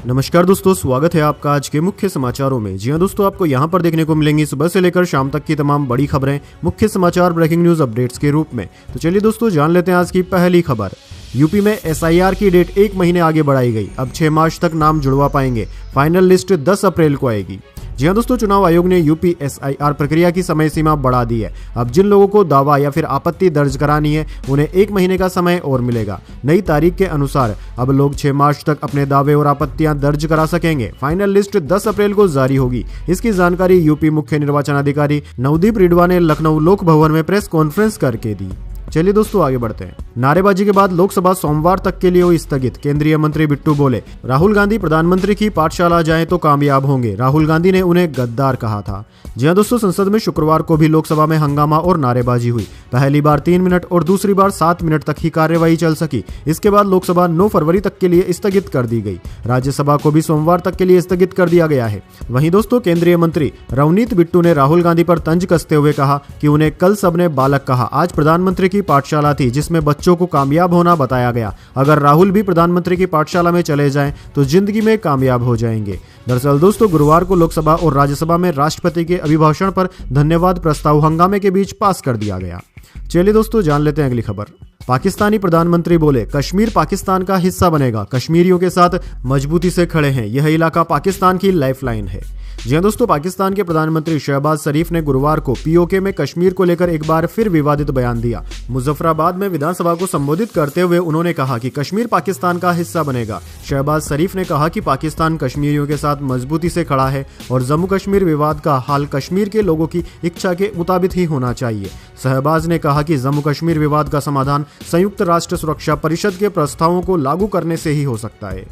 नमस्कार दोस्तों, स्वागत है आपका आज के मुख्य समाचारों में। जी हां दोस्तों, आपको यहां पर देखने को मिलेंगी सुबह से लेकर शाम तक की तमाम बड़ी खबरें मुख्य समाचार ब्रेकिंग न्यूज अपडेट्स के रूप में। तो चलिए दोस्तों, जान लेते हैं आज की पहली खबर। यूपी में एसआईआर की डेट 1 महीने आगे बढ़ाई गई। अब 6 मार्च तक नाम जुड़वा पाएंगे। फाइनल लिस्ट 10 अप्रैल को आएगी। जी हां दोस्तों, चुनाव आयोग ने यूपी एसआईआर प्रक्रिया की समय सीमा बढ़ा दी है। अब जिन लोगों को दावा या फिर आपत्ति दर्ज करानी है उन्हें 1 महीने का समय और मिलेगा। नई तारीख के अनुसार अब लोग 6 मार्च तक अपने दावे और आपत्तियां दर्ज करा सकेंगे। फाइनल लिस्ट 10 अप्रैल को जारी होगी। इसकी जानकारी यूपी मुख्य निर्वाचन अधिकारी नवदीप रिडवा ने लखनऊ लोक भवन में प्रेस कॉन्फ्रेंस करके दी। चलिए दोस्तों, आगे बढ़ते हैं। नारेबाजी के बाद लोकसभा सोमवार तक के लिए हुई स्थगित। केंद्रीय मंत्री बिट्टू बोले, राहुल गांधी प्रधानमंत्री की पाठशाला जाएं तो कामयाब होंगे। राहुल गांधी ने उन्हें गद्दार कहा था। जी हां दोस्तों, संसद में शुक्रवार को भी लोकसभा में हंगामा और नारेबाजी हुई। पहली बार 3 मिनट और दूसरी बार 7 मिनट तक ही कार्यवाही चल सकी। इसके बाद लोकसभा 9 फरवरी तक के लिए स्थगित कर दी गई। राज्यसभा को भी सोमवार तक के लिए स्थगित कर दिया गया है। वहीं दोस्तों, केंद्रीय मंत्री रवनीत बिट्टू ने राहुल गांधी पर तंज कसते हुए कहा कि उन्हें कल सबने बालक कहा। आज प्रधानमंत्री की पाठशाला थी जिसमें बच्चों को कामयाब होना बताया गया। अगर राहुल भी प्रधानमंत्री की पाठशाला में चले जाएं तो जिंदगी में कामयाब हो जाएंगे। दरअसल दोस्तों, गुरुवार को लोकसभा और राज्यसभा में राष्ट्रपति के अभिभाषण पर धन्यवाद प्रस्ताव हंगामे के बीच पास कर दिया गया। चलिए दोस्तों, जान लेते हैं अगली खबर। पाकिस्तानी प्रधानमंत्री बोले, कश्मीर पाकिस्तान का हिस्सा बनेगा। कश्मीरियों के साथ मजबूती से खड़े हैं। यह इलाका पाकिस्तान की लाइफलाइन है। जी हां दोस्तों, पाकिस्तान के प्रधानमंत्री शहबाज शरीफ ने गुरुवार को पीओके में कश्मीर को लेकर एक बार फिर विवादित बयान दिया। मुजफ्फराबाद में विधानसभा को संबोधित करते हुए उन्होंने कहा कि कश्मीर पाकिस्तान का हिस्सा बनेगा। शहबाज शरीफ ने कहा कि पाकिस्तान कश्मीरियों के साथ मजबूती से खड़ा है और जम्मू कश्मीर विवाद का हल कश्मीर के लोगों की इच्छा के मुताबिक ही होना चाहिए। शहबाज ने कहा कि जम्मू कश्मीर विवाद का समाधान संयुक्त राष्ट्र सुरक्षा परिषद के प्रस्तावों को लागू करने से ही हो सकता है।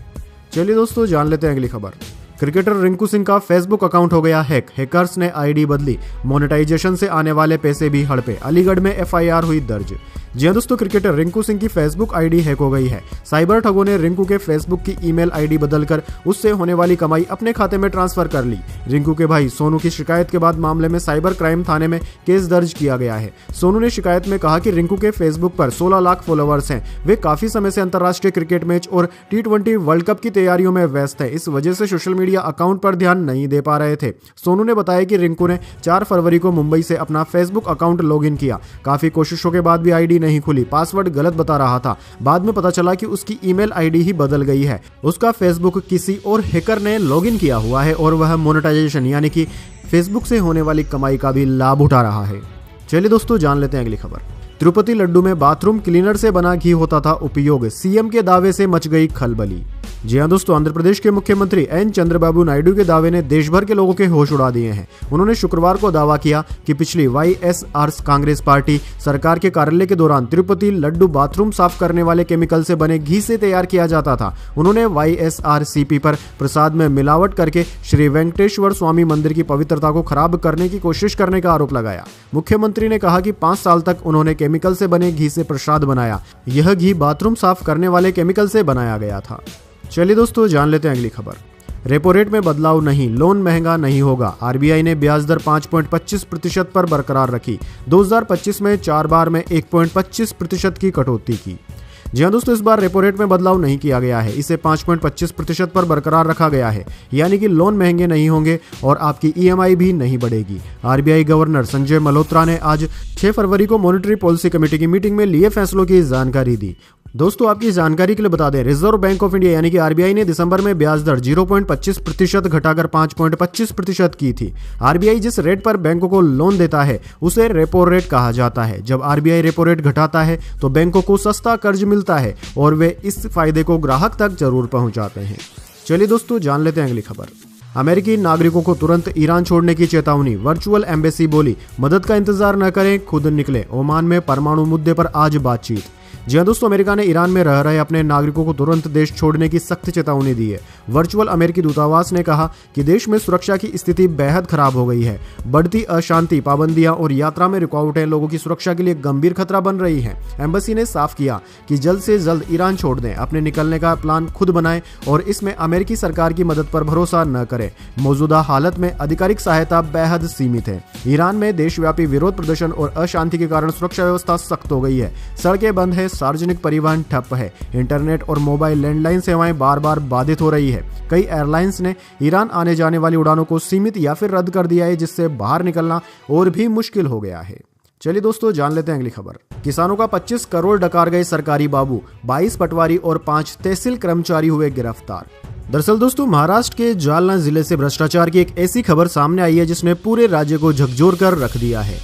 चलिए दोस्तों, जान लेते हैं अगली खबर। क्रिकेटर रिंकू सिंह का फेसबुक अकाउंट हो गया हैक। हैकर्स ने आईडी बदली। मोनेटाइजेशन से आने वाले पैसे भी हड़पे। अलीगढ़ में एफआईआर हुई दर्ज। जी हां दोस्तों, क्रिकेटर रिंकू सिंह की फेसबुक आईडी हैक हो गई है। साइबर ठगों ने रिंकू के फेसबुक की ईमेल आईडी बदलकर उससे होने वाली कमाई अपने खाते में ट्रांसफर कर ली। रिंकू के भाई सोनू की शिकायत के बाद मामले में साइबर क्राइम थाने में केस दर्ज किया गया है। सोनू ने शिकायत में कहा कि रिंकू के फेसबुक पर 16 लाख फॉलोअर्स हैं। वे काफी समय से अंतर्राष्ट्रीय क्रिकेट मैच और T20 वर्ल्ड कप की तैयारियों में व्यस्त है। इस वजह से सोशल मीडिया अकाउंट पर ध्यान नहीं दे पा रहे थे। सोनू ने बताया कि रिंकू ने 4 फरवरी को मुंबई से अपना फेसबुक अकाउंट लॉग इन किया। काफी कोशिशों के बाद भी आईडी नहीं खुली। पासवर्ड गलत बता रहा था। बाद में पता चला कि उसकी ईमेल आईडी ही बदल गई है। उसका फेसबुक किसी और हैकर ने लॉगिन किया हुआ है और वह मोनेटाइजेशन यानी कि फेसबुक से होने वाली कमाई का भी लाभ उठा रहा है। चलिए दोस्तों, जान लेते हैं अगली खबर। तिरुपति लड्डू में बाथरूम क्लीनर से बना घी होता था उपयोग। सीएम के दावे से मच गई खलबली। जी हां दोस्तों, आंध्र प्रदेश के मुख्यमंत्री एन चंद्रबाबू नायडू के दावे ने देश भर के लोगों के होश उड़ा दिए हैं। उन्होंने शुक्रवार को दावा किया कि पिछली वाईएसआर कांग्रेस पार्टी सरकार के कार्यालय के दौरान तिरुपति लड्डू बाथरूम साफ करने वाले केमिकल से बने घी से तैयार किया जाता था। उन्होंने वाईएसआरसीपी पर प्रसाद में मिलावट करके श्री वेंकटेश्वर स्वामी मंदिर की पवित्रता को खराब करने की कोशिश करने का आरोप लगाया। मुख्यमंत्री ने कहा कि 5 साल तक उन्होंने केमिकल से बने घी से प्रसाद बनाया। यह घी बाथरूम साफ करने वाले केमिकल से बनाया गया था। चलिए दोस्तों, जान लेते हैं अगली खबर। रेपो रेट में बदलाव नहीं, लोन महंगा नहीं होगा। आरबीआई ने ब्याज दर 5.25% पर बरकरार रखी। 2025 में 4 बार में 1.25% की कटौती की। जी हां दोस्तों, इस बार रेपो रेट में बदलाव नहीं किया गया है। इसे 5.25% पर बरकरार रखा गया है। यानी कि लोन महंगे नहीं होंगे और आपकी ईएमआई भी नहीं बढ़ेगी। आरबीआई गवर्नर संजय मल्होत्रा ने आज 6 फरवरी को मॉनेटरी पॉलिसी कमेटी की मीटिंग में लिए फैसलों की जानकारी दी। दोस्तों, आपकी जानकारी के लिए बता दें, रिजर्व बैंक ऑफ इंडिया यानी कि आरबीआई ने दिसंबर में ब्याज दर 0.25% घटाकर 5.25% की थी। आरबीआई जिस रेट पर बैंकों को लोन देता है उसे रेपो रेट कहा जाता है। जब आरबीआई रेपो रेट घटाता है तो बैंकों को सस्ता कर्ज मिलता है और वे इस फायदे को ग्राहक तक जरूर पहुंचाते हैं। चलिए दोस्तों, जान लेते हैं अगली खबर। अमेरिकी नागरिकों को तुरंत ईरान छोड़ने की चेतावनी। वर्चुअल एम्बेसी बोली, मदद का इंतजार न करें, खुद निकले। ओमान में परमाणु मुद्दे पर आज बातचीत। जी हां दोस्तों, अमेरिका ने ईरान में रह रहे अपने नागरिकों को तुरंत देश छोड़ने की सख्त चेतावनी दी है। वर्चुअल अमेरिकी दूतावास ने कहा कि देश में सुरक्षा की स्थिति बेहद खराब हो गई है। बढ़ती अशांति, पाबंदियां और यात्रा में रुकावटें लोगों की सुरक्षा के लिए गंभीर खतरा बन रही हैं। एम्बेसी ने साफ किया कि जल्द से जल्द ईरान छोड़ दें, अपने निकलने का प्लान खुद बनाएं और इसमें अमेरिकी सरकार की मदद पर भरोसा न करें। मौजूदा हालत में आधिकारिक सहायता बेहद सीमित है। ईरान में देशव्यापी विरोध प्रदर्शन और अशांति के कारण सुरक्षा व्यवस्था सख्त हो गई है। सड़कें बंद है, सार्वजनिक परिवहन ठप है, इंटरनेट और मोबाइल लैंडलाइन सेवाएं बार बार बाधित हो रही है। है। कई एयरलाइंस ने ईरान आने जाने वाली उड़ानों को सीमित या फिर रद्द कर दिया है, जिससे बाहर निकलना और भी मुश्किल हो गया है। चलिए दोस्तों, जान लेते हैं अगली खबर। किसानों का 25 करोड़ डकार गए सरकारी बाबू, 22 पटवारी और 5 तहसील कर्मचारी हुए गिरफ्तार। दरअसल दोस्तों, महाराष्ट्र के जालना जिले से भ्रष्टाचार की एक ऐसी खबर सामने आई है जिसने पूरे राज्य को झकझोर कर रख दिया है।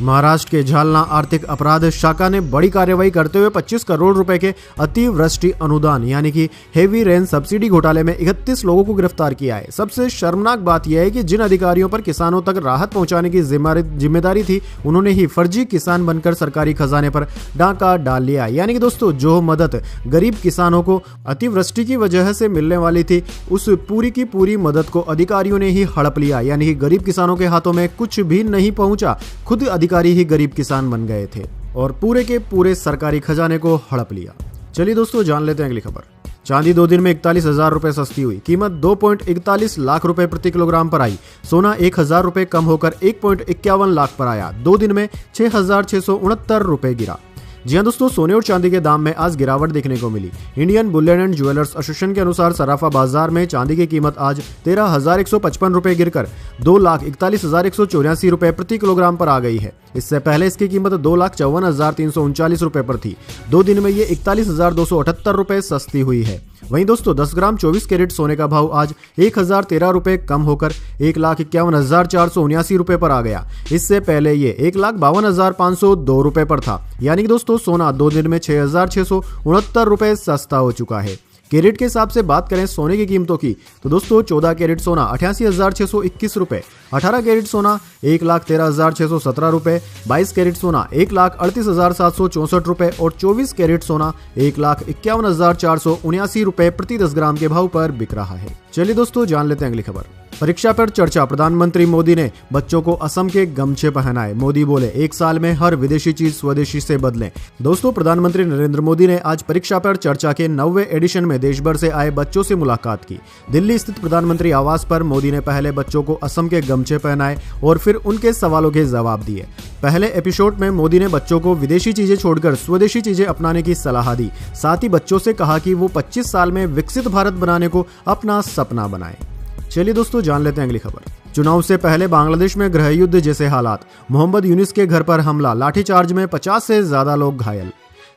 महाराष्ट्र के जालना आर्थिक अपराध शाखा ने बड़ी कार्रवाई करते हुए 25 करोड़ रुपए के अतिवृष्टि अनुदान यानी कि हेवी रेन सब्सिडी घोटाले में 31 लोगों को गिरफ्तार किया है। सबसे शर्मनाक बात यह है कि जिन अधिकारियों पर किसानों तक राहत पहुंचाने की जिम्मेदारी थी, उन्होंने ही फर्जी किसान बनकर सरकारी खजाने पर डाका डाल लिया। यानी कि दोस्तों, जो मदद गरीब किसानों को अतिवृष्टि की वजह से मिलने वाली थी, उस पूरी की पूरी मदद को अधिकारियों ने ही हड़प लिया। यानी कि गरीब किसानों के हाथों में कुछ भी नहीं पहुंचा, खुद अधिकारी ही गरीब किसान बन गए थे और पूरे के पूरे सरकारी खजाने को हड़प लिया। चलिए दोस्तों, जान लेते हैं अगली खबर। चांदी 2 दिन में 41,000 रुपए सस्ती हुई, कीमत 2.41 लाख रुपए प्रति किलोग्राम पर आई। सोना 1,000 रुपए कम होकर 1.51 लाख पर आया। 2 दिन में 6,669 रुपए गिरा। जी हाँ दोस्तों, सोने और चांदी के दाम में आज गिरावट देखने को मिली। Indian bullion and jewellers association के अनुसार सराफा बाजार में चांदी की कीमत आज 13,155 रुपए गिरकर 2,41,184 रुपए प्रति किलोग्राम पर आ गई है। इससे पहले इसकी कीमत 2,54,339 रुपए पर थी। 2 दिन में ये 41,278 रुपए सस्ती हुई है। वहीं दोस्तों, 10 ग्राम 24 कैरेट सोने का भाव आज 1,013 रुपए कम होकर 1,51,479 रुपए पर आ गया। इससे पहले ये 1,52,502 रुपए पर था। यानी कि दोस्तों, सोना 2 दिन में 6,669 रुपए सस्ता हो चुका है। कैरेट के हिसाब से बात करें सोने की कीमतों की, तो दोस्तों 14 कैरेट सोना 88,621 रुपए, 18 कैरेट सोना 1,13,617 रुपए, 22 कैरेट सोना 1,38,764 रुपए और 24 कैरेट सोना 1,51,479 रुपए प्रति 10 ग्राम के भाव पर बिक रहा है। चलिए दोस्तों, जान लेते हैं अगली खबर। परीक्षा पर चर्चा, प्रधानमंत्री मोदी ने बच्चों को असम के गमछे पहनाए। मोदी बोले, 1 साल में हर विदेशी चीज स्वदेशी से बदलें। दोस्तों, प्रधानमंत्री नरेंद्र मोदी ने आज परीक्षा पर चर्चा के 9वें एडिशन में देश भर से आए बच्चों से मुलाकात की। दिल्ली स्थित प्रधानमंत्री आवास पर मोदी ने पहले बच्चों को असम के गमछे पहनाए और फिर उनके सवालों के जवाब दिए। पहले एपिसोड में मोदी ने बच्चों को विदेशी चीजें छोड़कर स्वदेशी चीजें अपनाने की सलाह दी। साथ ही बच्चों से कहा कि वो 25 साल में विकसित भारत बनाने को अपना सपना बनाएं। चलिए दोस्तों, जान लेते हैं अगली खबर। चुनाव से पहले बांग्लादेश में गृह युद्ध जैसे हालात, मोहम्मद यूनिस के घर पर हमला, लाठीचार्ज में 50 से ज्यादा लोग घायल।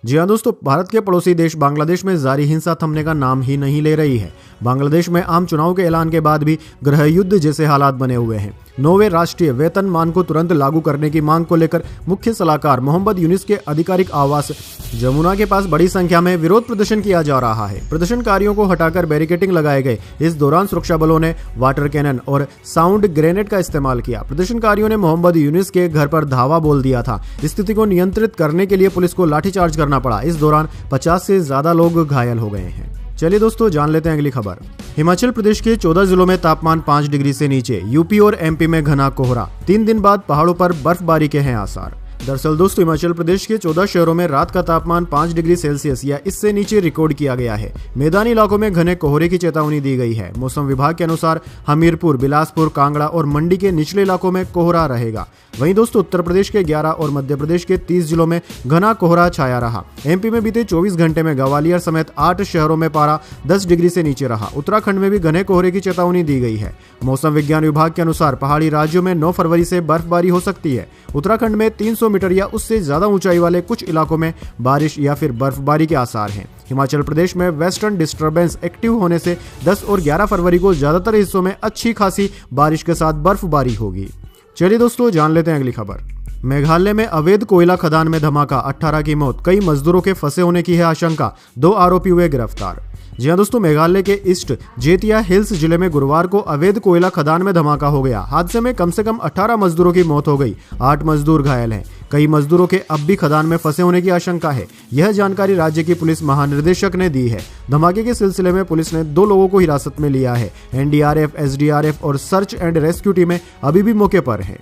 जी हाँ दोस्तों, भारत के पड़ोसी देश बांग्लादेश में जारी हिंसा थमने का नाम ही नहीं ले रही है। बांग्लादेश में आम चुनाव के ऐलान के बाद भी गृह युद्ध जैसे हालात बने हुए हैं। 9वें राष्ट्रीय वेतन मान को तुरंत लागू करने की मांग को लेकर मुख्य सलाहकार मोहम्मद यूनिस के आधिकारिक आवास जमुना के पास बड़ी संख्या में विरोध प्रदर्शन किया जा रहा है। प्रदर्शनकारियों को हटाकर बैरिकेडिंग लगाए गए। इस दौरान सुरक्षा बलों ने वाटर कैनन और साउंड ग्रेनेड का इस्तेमाल किया। प्रदर्शनकारियों ने मोहम्मद यूनिस के घर पर धावा बोल दिया था। स्थिति को नियंत्रित करने के लिए पुलिस को लाठीचार्ज करना पड़ा। इस दौरान 50 से ज्यादा लोग घायल हो गए हैं। चलिए दोस्तों, जान लेते हैं अगली खबर। हिमाचल प्रदेश के 14 जिलों में तापमान 5 डिग्री से नीचे, यूपी और एमपी में घना कोहरा। 3 दिन बाद पहाड़ों पर बर्फबारी के हैं आसार। दरअसल दोस्तों, हिमाचल प्रदेश के 14 शहरों में रात का तापमान 5 डिग्री सेल्सियस या इससे नीचे रिकॉर्ड किया गया है। मैदानी इलाकों में घने कोहरे की चेतावनी दी गई है। मौसम विभाग के अनुसार हमीरपुर, बिलासपुर, कांगड़ा और मंडी के निचले इलाकों में कोहरा रहेगा। वहीं दोस्तों, उत्तर प्रदेश के 11 और मध्य प्रदेश के 30 जिलों में घना कोहरा छाया रहा। एमपी में बीते 24 घंटे में ग्वालियर समेत 8 शहरों में पारा 10 डिग्री से नीचे रहा। उत्तराखंड में भी घने कोहरे की चेतावनी दी गई है। मौसम विज्ञान विभाग के अनुसार पहाड़ी राज्यों में 9 फरवरी से बर्फबारी हो सकती है। उत्तराखंड में 300 मीटर या उससे ज्यादा ऊंचाई वाले कुछ इलाकों में बारिश या फिर बर्फबारी के आसार हैं। हिमाचल प्रदेश में वेस्टर्न डिस्टर्बेंस एक्टिव होने से 10 और 11 फरवरी को ज्यादातर हिस्सों में अच्छी खासी बारिश के साथ बर्फबारी होगी। चलिए दोस्तों, जान लेते हैं अगली खबर। मेघालय में अवैध कोयला खदान में धमाका, 18 की मौत, कई मजदूरों के फंसे होने की है आशंका, 2 आरोपी हुए गिरफ्तार। जी हाँ दोस्तों, मेघालय के ईस्ट जेतिया हिल्स जिले में गुरुवार को अवैध कोयला खदान में धमाका हो गया। हादसे में कम से कम 18 मजदूरों की मौत हो गई, 8 मजदूर घायल हैं। कई मजदूरों के अब भी खदान में फंसे होने की आशंका है। यह जानकारी राज्य की पुलिस महानिदेशक ने दी है। धमाके के सिलसिले में पुलिस ने 2 लोगों को हिरासत में लिया है। एनडीआरएफ, एसडीआरएफ और सर्च एंड रेस्क्यू टीमें अभी भी मौके पर हैं।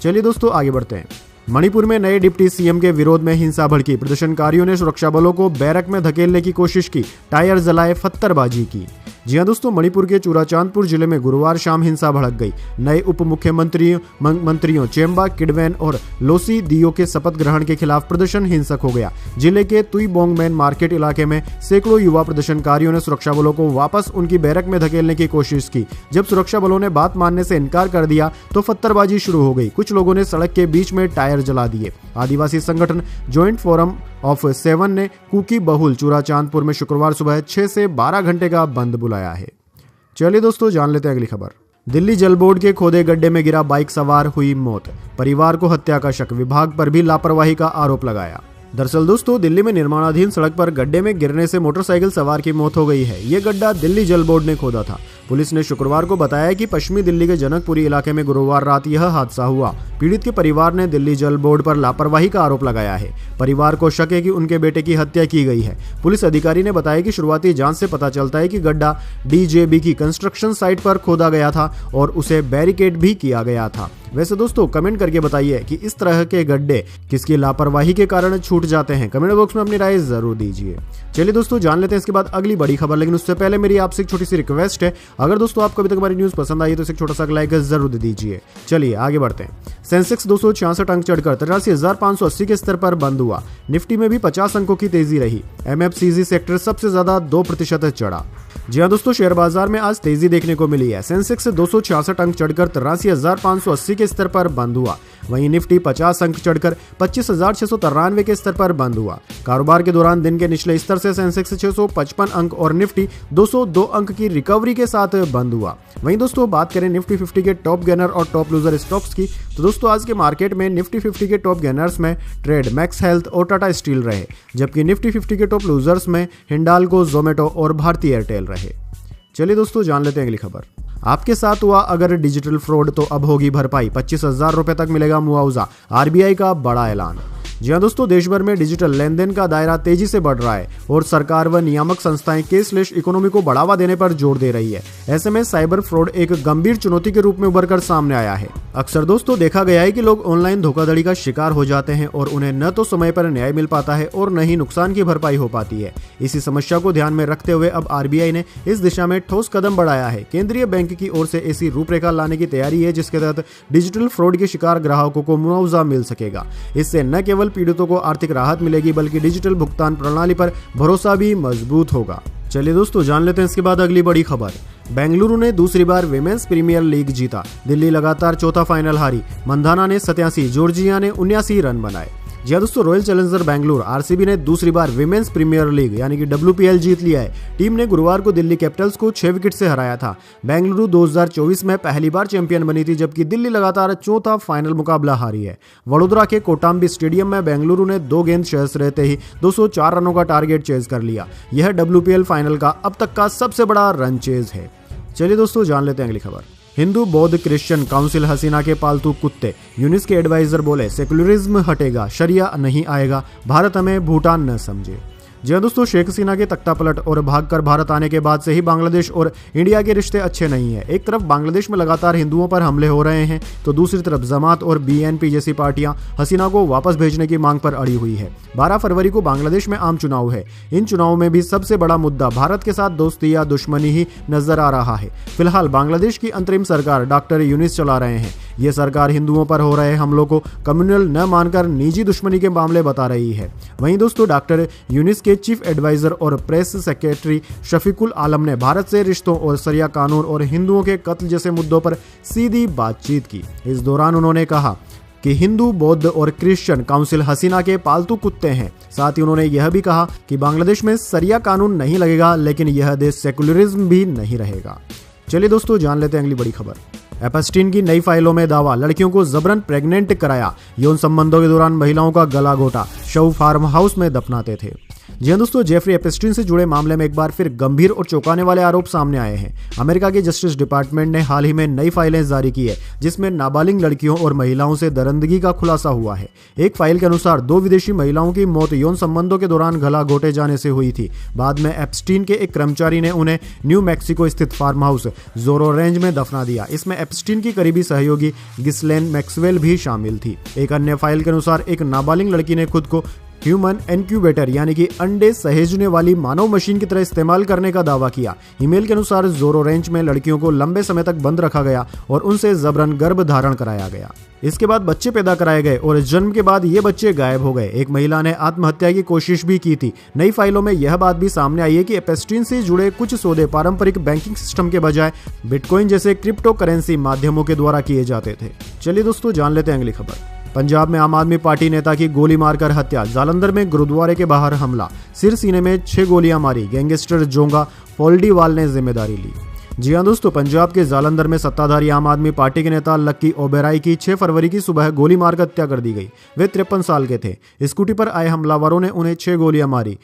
चलिए दोस्तों, आगे बढ़ते हैं। मणिपुर में नए डिप्टी सीएम के विरोध में हिंसा भड़की। प्रदर्शनकारियों ने सुरक्षा बलों को बैरक में धकेलने की कोशिश की, टायर जलाए, पत्थरबाजी की। जी हां दोस्तों, मणिपुर के चूराचांदपुर जिले में गुरुवार शाम हिंसा भड़क गई। नए उप मुख्यमंत्रियों चेम्बा किडवैन और लोसी दियो के शपथ ग्रहण के खिलाफ प्रदर्शन हिंसक हो गया। जिले के तुईबोंग मेन मार्केट इलाके में सैकड़ों युवा प्रदर्शनकारियों ने सुरक्षा बलों को वापस उनकी बैरक में धकेलने की कोशिश की। जब सुरक्षा बलों ने बात मानने से इनकार कर दिया तो पत्थरबाजी शुरू हो गई। कुछ लोगों ने सड़क के बीच में टायर जला दिए। आदिवासी संगठन ज्वाइंट फोरम ऑफ 7 ने कुकी बहुल चूराचांदपुर में शुक्रवार सुबह 6 से 12 घंटे का बंद बुलाया है। चलिए दोस्तों, जान लेते हैं अगली खबर। दिल्ली जल बोर्ड के खोदे गड्ढे में गिरा बाइक सवार, हुई मौत। परिवार को हत्या का शक, विभाग पर भी लापरवाही का आरोप लगाया। दरअसल दोस्तों, दिल्ली में निर्माणाधीन सड़क पर गड्ढे में गिरने से मोटरसाइकिल सवार की मौत हो गई है। ये गड्ढा दिल्ली जल बोर्ड ने खोदा था। पुलिस ने शुक्रवार को बताया कि पश्चिमी दिल्ली के जनकपुरी इलाके में गुरुवार रात यह हादसा हुआ। पीड़ित के परिवार ने दिल्ली जल बोर्ड पर लापरवाही का आरोप लगाया है। परिवार को शक है कि उनके बेटे की हत्या की गई है। पुलिस अधिकारी ने बताया कि शुरुआती जांच से पता चलता है कि गड्ढा डीजेबी की कंस्ट्रक्शन साइट पर खोदा गया था और उसे बैरिकेड भी किया गया था। वैसे दोस्तों, कमेंट करके बताइए कि इस तरह के गड्ढे किसकी लापरवाही के कारण छूट जाते हैं। कमेंट बॉक्स में अपनी राय जरूर दीजिए। चलिए दोस्तों, जान लेते हैं इसके बाद अगली बड़ी खबर, लेकिन उससे पहले मेरी आपसे एक छोटी सी रिक्वेस्ट है। अगर दोस्तों आपको अभी तक हमारी न्यूज पसंद आई तो इसे छोटा सा लाइक जरूर दे दीजिए। चलिए आगे बढ़ते हैं। सेंसेक्स 266 अंक चढ़कर 83,580 के स्तर पर बंद हुआ। निफ्टी में भी 50 अंकों की तेजी रही। एमएफसीजी सेक्टर सबसे ज्यादा 2% चढ़ा। जी हां दोस्तों, शेयर बाजार में आज तेजी देखने को मिली है। सेंसेक्स 266 अंक चढ़कर 83,580 के स्तर पर बंद हुआ। वहीं निफ्टी 50 अंक चढ़कर 25,693 के स्तर पर बंद हुआ। कारोबार के दौरान दिन के निचले स्तर से सेंसेक्स 655 अंक और निफ्टी 202 अंक की रिकवरी के साथ बंद हुआ। वहीं दोस्तों, बात करें निफ्टी 50 के टॉप गेनर और टॉप लूजर स्टॉक्स की, तो दोस्तों आज के मार्केट में निफ्टी 50 के टॉप गेनर्स में ट्रेड मैक्स हेल्थ और टाटा स्टील रहे, जबकि निफ्टी 50 के टॉप लूजर्स में हिंडाल्को, जोमेटो और भारती एयरटेल रहे। चलिए दोस्तों, जान लेते हैं अगली खबर। आपके साथ हुआ अगर डिजिटल फ्रॉड तो अब होगी भरपाई, 25,000 रुपए तक मिलेगा मुआवजा। आरबीआई का बड़ा ऐलान। जी हां दोस्तों, देश भर में डिजिटल लेन देन का दायरा तेजी से बढ़ रहा है और सरकार व नियामक संस्थाएं कैशलेस इकोनॉमी को बढ़ावा देने पर जोर दे रही है। ऐसे में साइबर फ्रॉड एक गंभीर चुनौती के रूप में उभर कर सामने आया है। अक्सर दोस्तों देखा गया है कि लोग ऑनलाइन धोखाधड़ी का शिकार हो जाते हैं और उन्हें न तो समय पर न्याय मिल पाता है और न ही नुकसान की भरपाई हो पाती है। इसी समस्या को ध्यान में रखते हुए अब आरबीआई ने इस दिशा में ठोस कदम बढ़ाया है। केंद्रीय बैंक की ओर से ऐसी रूपरेखा लाने की तैयारी है जिसके तहत डिजिटल फ्रॉड के शिकार ग्राहकों को मुआवजा मिल सकेगा। इससे न केवल पीड़ितों को आर्थिक राहत मिलेगी बल्कि डिजिटल भुगतान प्रणाली पर भरोसा भी मजबूत होगा। चलिए दोस्तों, जान लेते हैं इसके बाद अगली बड़ी खबर। बेंगलुरु ने दूसरी बार विमेंस प्रीमियर लीग जीता। दिल्ली लगातार चौथा फाइनल हारी। मंधाना ने 87, जॉर्जिया ने 79 रन बनाए। जी हां दोस्तों, रॉयल चैलेंजर बेंगलुरु आरसीबी ने दूसरी बार विमेंस प्रीमियर लीग यानी कि WPL जीत लिया है। टीम ने गुरुवार को दिल्ली कैपिटल्स को 6 विकेट से हराया था। बेंगलुरु 2024 में पहली बार चैंपियन बनी थी, जबकि दिल्ली लगातार चौथा फाइनल मुकाबला हारी है। वडोदरा के कोटाम्बी स्टेडियम में बेंगलुरु ने 2 गेंद शेष रहते ही 204 रनों का टारगेट चेज कर लिया। यह WPL फाइनल का अब तक का सबसे बड़ा रन चेज है। चलिए दोस्तों, जान लेते हैं अगली खबर। हिंदू बौद्ध क्रिश्चियन काउंसिल हसीना के पालतू कुत्ते। यूनिस के एडवाइजर बोले सेकुलरिज्म हटेगा, शरिया नहीं आएगा, भारत हमें भूटान न समझे। जी हां दोस्तों, शेख हसीना के तख्ता पलट और भागकर भारत आने के बाद से ही बांग्लादेश और इंडिया के रिश्ते अच्छे नहीं है। एक तरफ बांग्लादेश में लगातार हिंदुओं पर हमले हो रहे हैं तो दूसरी तरफ जमात और BNP जैसी पार्टियां हसीना को वापस भेजने की मांग पर अड़ी हुई है। 12 फरवरी को बांग्लादेश में आम चुनाव है। इन चुनावों में भी सबसे बड़ा मुद्दा भारत के साथ दोस्ती या दुश्मनी ही नजर आ रहा है। फिलहाल बांग्लादेश की अंतरिम सरकार डॉक्टर यूनिस चला रहे हैं। ये सरकार हिंदुओं पर हो रहे हमलों को कम्युनल न मानकर निजी दुश्मनी के मामले बता रही है। वहीं दोस्तों, डॉक्टर यूनिस के चीफ एडवाइजर और प्रेस सेक्रेटरी शफीकुल आलम ने भारत से रिश्तों और शरिया कानून और हिंदुओं के कत्ल जैसे मुद्दों पर सीधी बातचीत की। इस दौरान उन्होंने कहा कि हिंदू, बौद्ध और क्रिश्चियन काउंसिल हसीना के पालतू कुत्ते हैं। साथ ही उन्होंने यह भी कहा कि बांग्लादेश में शरिया कानून नहीं लगेगा, लेकिन यह देश सेकुलरिज्म भी नहीं रहेगा। चलिए दोस्तों, जान लेते हैं अगली बड़ी खबर। एपस्टीन की नई फाइलों में दावा, लड़कियों को जबरन प्रेग्नेंट कराया, यौन संबंधों के दौरान महिलाओं का गला घोटा, शव फार्म हाउस में दफनाते थे। जी हाँ दोस्तों, जेफरी एप्स्टीन से जुड़े मामले में एक बार फिर गंभीर और चौंकाने वाले आरोप सामने आए हैं। अमेरिका के जस्टिस डिपार्टमेंट ने हाल ही में नई फाइलें जारी की है जिसमें नाबालिग लड़कियों और महिलाओं से दरिंदगी का खुलासा हुआ है। एक फाइल के अनुसार 2 विदेशी महिलाओं की मौत यौन संबंधों के दौरान गला घोटे जाने से हुई थी। बाद में एप्स्टीन के एक कर्मचारी ने उन्हें न्यू मैक्सिको स्थित फार्म हाउस जोरो रेंज में दफना दिया। इसमें एप्स्टीन की करीबी सहयोगी गिस्लेन मैक्सवेल भी शामिल थी। एक अन्य फाइल के अनुसार एक नाबालिग लड़की ने खुद को ह्यूमन इनक्यूबेटर यानी कि अंडे सहेजने वाली मानव मशीन की तरह इस्तेमाल करने का दावा किया। ईमेल के अनुसार जोरो रेंच में लड़कियों को लंबे समय तक बंद रखा गया और उनसे जबरन गर्भ धारण कराया गया। इसके बाद बच्चे पैदा कराए गए और जन्म के बाद ये बच्चे गायब हो गए। एक महिला ने आत्महत्या की कोशिश भी की थी। नई फाइलों में यह बात भी सामने आई है कि एप्स्टीन से जुड़े कुछ सौदे पारंपरिक बैंकिंग सिस्टम के बजाय बिटकॉइन जैसे क्रिप्टो करेंसी माध्यमों के द्वारा किए जाते थे। चलिए दोस्तों, जान लेते हैं अगली खबर। पंजाब में आम आदमी पार्टी नेता की गोली मारकर हत्या। जालंधर में गुरुद्वारे के बाहर हमला, सिर सीने में 6 गोलियां मारी। गैंगस्टर जोंगा फोल्डीवाल ने जिम्मेदारी ली। जी हाँ दोस्तों, पंजाब के जालंधर में सत्ताधारी आम आदमी पार्टी के नेता लक्की ओबेराई की 6 फरवरी की सुबह गोली मारकर हत्या कर दी गई। वे 53 साल के थे। स्कूटी पर आए हमलावरों ने उन्हें 6 गोलियां मारी,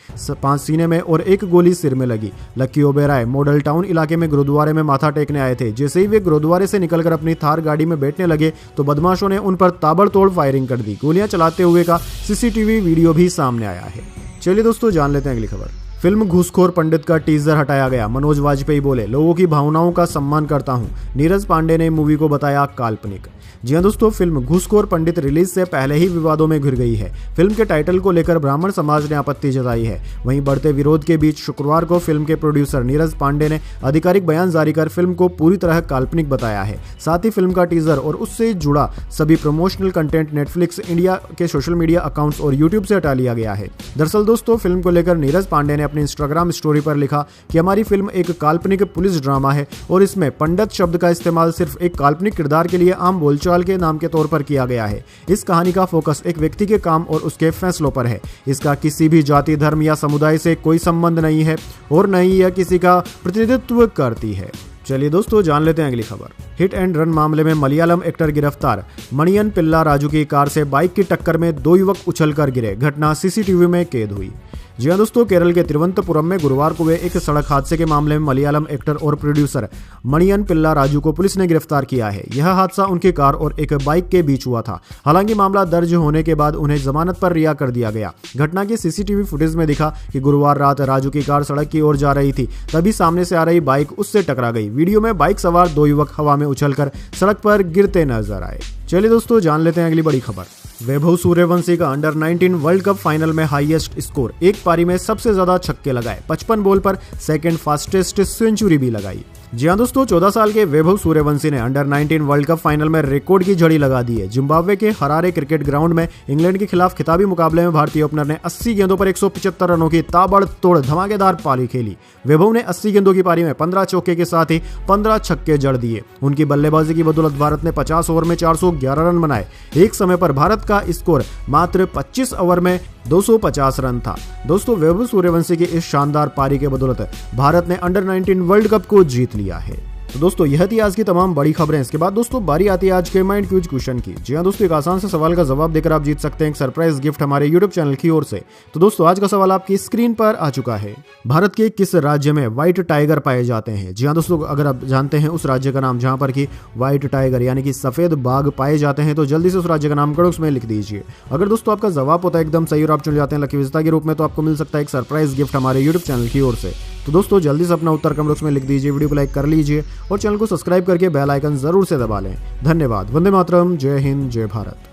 5 सीने में और 1 गोली सिर में लगी। लक्की ओबेराई मॉडल टाउन इलाके में गुरुद्वारे में माथा टेकने आए थे। जैसे ही वे गुरुद्वारे से निकलकर अपनी थार गाड़ी में बैठने लगे तो बदमाशों ने उन पर ताबड़तोड़ फायरिंग कर दी। गोलियां चलाते हुए का सीसीटीवी वीडियो भी सामने आया है। चलिए दोस्तों, जान लेते हैं अगली खबर। फिल्म घूसखोर पंडित का टीजर हटाया गया। मनोज वाजपेयी बोले, लोगों की भावनाओं का सम्मान करता हूं। नीरज पांडे ने मूवी को बताया काल्पनिक। जी हाँ दोस्तों, फिल्म घूसखोर पंडित रिलीज से पहले ही विवादों में घिर गई है। फिल्म के टाइटल को लेकर ब्राह्मण समाज ने आपत्ति जताई है। वहीं बढ़ते विरोध के बीच शुक्रवार को फिल्म के प्रोड्यूसर नीरज पांडे ने आधिकारिक बयान जारी कर फिल्म को पूरी तरह काल्पनिक बताया है। साथ ही फिल्म का टीजर और उससे जुड़ा सभी प्रमोशनल कंटेंट नेटफ्लिक्स इंडिया के सोशल मीडिया अकाउंट्स और यूट्यूब से हटा लिया गया है। दरअसल दोस्तों, फिल्म को लेकर नीरज पांडे ने अपने इंस्टाग्राम स्टोरी पर लिखा कि हमारी फिल्म एक काल्पनिक पुलिस ड्रामा है और इसमें पंडित शब्द का इस्तेमाल सिर्फ एक काल्पनिक किरदार के लिए आम बोलचाल के नाम के तौर पर किया गया है। इस कहानी का फोकस एक व्यक्ति के काम और उसके फैसलों पर है। इसका किसी भी जाति, धर्म या समुदाय से कोई संबंध नहीं है और न ही यह किसी का प्रतिनिधित्व करती है। चलिए दोस्तों, जान लेते हैं अगली खबर। हिट एंड रन मामले में मलयालम एक्टर गिरफ्तार। मणियन पिल्ला राजू की कार से बाइक की टक्कर में 2 युवक उछलकर गिरे। घटना सीसीटीवी में कैद हुई। जी हाँ दोस्तों, केरल के तिरुवनंतपुरम में गुरुवार को हुए एक सड़क हादसे के मामले में मलयालम एक्टर और प्रोड्यूसर मणियन पिल्ला राजू को पुलिस ने गिरफ्तार किया है। यह हादसा उनकी कार और एक बाइक के बीच हुआ था। हालांकि मामला दर्ज होने के बाद उन्हें जमानत पर रिहा कर दिया गया। घटना की सीसीटीवी फुटेज में दिखा कि गुरुवार रात राजू की कार सड़क की ओर जा रही थी, तभी सामने से आ रही बाइक उससे टकरा गई। वीडियो में बाइक सवार 2 युवक हवा में उछलकर सड़क पर गिरते नजर आए। चलिए दोस्तों, जान लेते हैं अगली बड़ी खबर। वैभव सूर्यवंशी का अंडर 19 वर्ल्ड कप फाइनल में हाईएस्ट स्कोर। एक पारी में सबसे ज्यादा छक्के लगाए। 55 बॉल पर सेकंड फास्टेस्ट सेंचुरी भी लगाई। जी हाँ दोस्तों, 14 साल के वैभव सूर्यवंशी ने अंडर 19 वर्ल्ड कप फाइनल में रिकॉर्ड की झड़ी लगा दी है। जिम्बाब्वे के हरारे क्रिकेट ग्राउंड में इंग्लैंड के खिलाफ खिताबी मुकाबले में भारतीय ओपनर ने 80 गेंदों पर 175 रनों की ताबड़तोड़ धमाकेदार पारी खेली। वैभव ने 80 गेंदों की पारी में 15 चौके के साथ ही 15 छक्के जड़ दिए। उनकी बल्लेबाजी की बदौलत भारत ने 50 ओवर में 411 रन बनाए। एक समय पर भारत का स्कोर मात्र 25 ओवर में 250 रन था। दोस्तों, वैभव सूर्यवंशी की इस शानदार पारी के बदौलत भारत ने अंडर 19 वर्ल्ड कप को जीत लिया है। तो दोस्तों, यह थी आज की तमाम बड़ी खबरें। इसके बाद दोस्तों बारी आती है आज के माइंड क्यूज क्वेश्चन की। जी हाँ दोस्तों, एक आसान से सवाल का जवाब देकर आप जीत सकते हैं एक सरप्राइज गिफ्ट हमारे यूट्यूब चैनल की ओर से। तो दोस्तों, आज का सवाल आपकी स्क्रीन पर आ चुका है। भारत के किस राज्य में व्हाइट टाइगर पाए जाते हैं? जी हाँ दोस्तों, अगर आप जानते हैं उस राज्य का नाम जहां पर की व्हाइट टाइगर यानी कि सफेद बाघ पाए जाते हैं तो जल्दी से उस राज्य का नाम कमेंट्स में लिख दीजिए। अगर दोस्तों आपका जवाब होता है एकदम सही और आप चुन जाते हैं लकी विजेता के रूप में, तो आपको मिल सकता है एक सरप्राइज गिफ्ट हमारे यूट्यूब चैनल की ओर से। तो दोस्तों, जल्दी से अपना उत्तर कमेंट बॉक्स में लिख दीजिए, वीडियो को लाइक कर लीजिए और चैनल को सब्सक्राइब करके बेल आइकन जरूर से दबा लें। धन्यवाद। वंदे मातरम। जय हिंद, जय भारत।